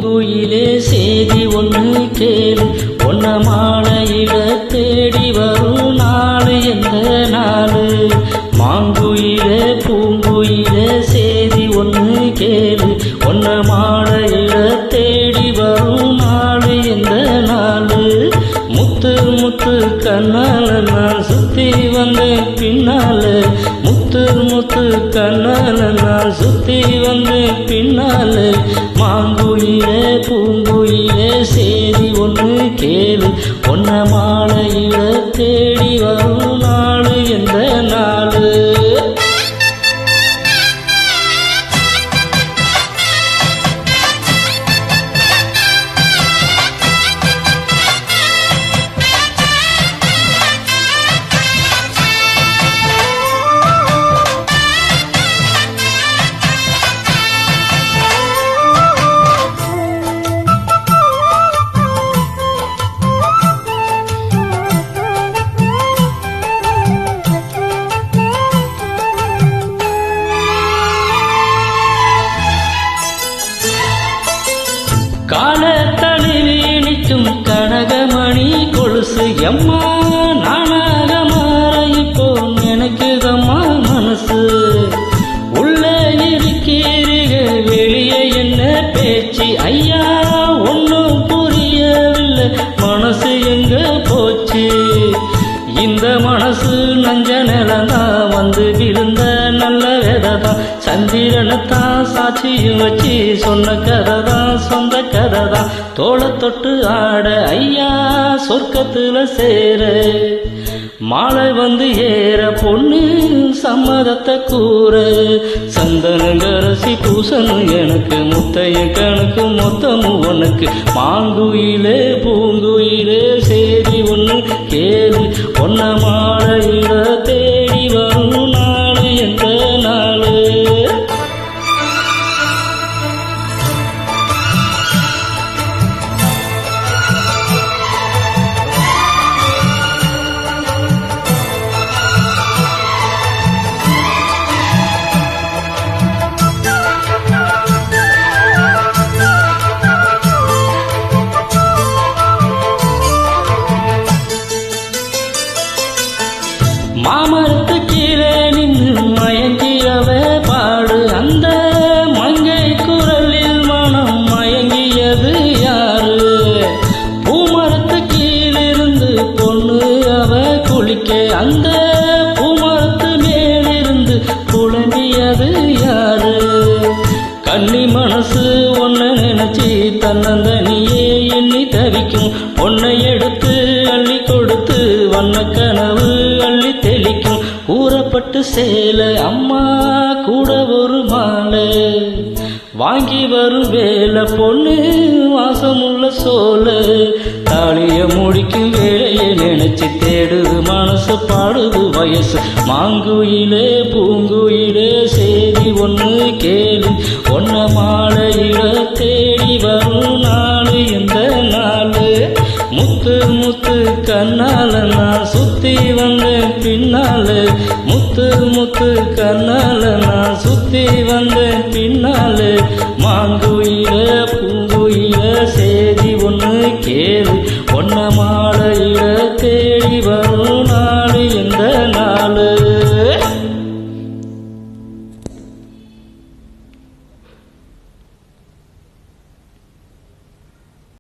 பூங்குயிலே சேதி ஒன்று கேளு, ஒன்ன மாலையிட தேடி வரும் நாளு எந்த நாளு. மாங்குயிலே பூங்குயிலே சேதி ஒன்று கேளு, ஒன்ன மாலையிட தேடி வரும் நாளு எந்த நாளு. முத்து முத்து கண்ணால நான் சுத்தி வந்தேன் பின்னால, முத்து முத்து கண்ணால நான் சுத்தி வந்தேன் பின்னால. மாங்குயிலே பூங்குயிலே சேதி ஒன்று கேளு, ஒன்ன மாலையிட தேடி வரும் நாளு எந்த நாளு. காலத்தளில் இனிக்கும் கனகமணி கொலுசு எம்மா நானாக மாற இப்போ எனக்குதம்மா மனசு. உள்ளே இருக்கிறீங்க வெளியே என்ன பேச்சு ஐயா ஒன்னும் புரியவில்லை, மனசு எங்க போச்சு. இந்த மனசு நஞ்ச நிலந்தான் வந்து விழுந்த நல்ல வேததான், சந்திரனைத்தான் சாட்சியும் வச்சு சொன்ன கதைதான் சொந்த கதைதான். தோளை தொட்டு ஆட ஐயா சொர்க்கத்துல சேர, மாலை வந்து ஏற பொண்ணு சம்மதத்தை கூற. சந்தனங்கரசி பூசணும் எனக்கு, முத்தைய கணக்கு மொத்தமும் உனக்கு. மாங்குயிலே பூங்குயிலே சேதி ஒன்று கேளு, ஒன்ன மாலையிட தேடி வரும் நாளு எந்த நாளு. மாமரத்து கீழே நின்று மயங்கியவ பாடு, அந்த மங்கை குரலில் மனம் மயங்கியது யாரு. பூமரத்து கீழிருந்து பொண்ணு அவ குளிக்க, அந்த பூமரத்து மேலிருந்து குழம்பியது யாரு. கன்னி மனசு ஒன்ன நினைச்சி தன்னந்தனியே எண்ணி தவிக்கும், பொன்னை எடுத்து அள்ளி கொடுத்து வண்ண கனவு அள்ளி தெளிக்கும். கூறப்பட்டு சேல அம்மா கூட ஒரு மாலை, வாங்கி வரும் வேலை பொண்ணு வாசமுள்ள சோல. தாலிய முடிக்கும் வேலையை நினைச்சு தேடுது மனசு பாடுது வயசு. மாங்குயிலே பூங்குயிலே சேதி ஒன்று கேளு, ஒன்ன மாலையிட தேடி வரும் நாளு எந்த நாளு. முத்து முத்து கண்ணால நான் சுத்தி வந்தேன் பின்னால, முத்து முத்து கண்ணால நான் சுத்தி வந்தேன் பின்னால. மாங்குயிலே பூங்குயிலே சேதி ஒன்று கேளு, ஒன்ன மாலையிட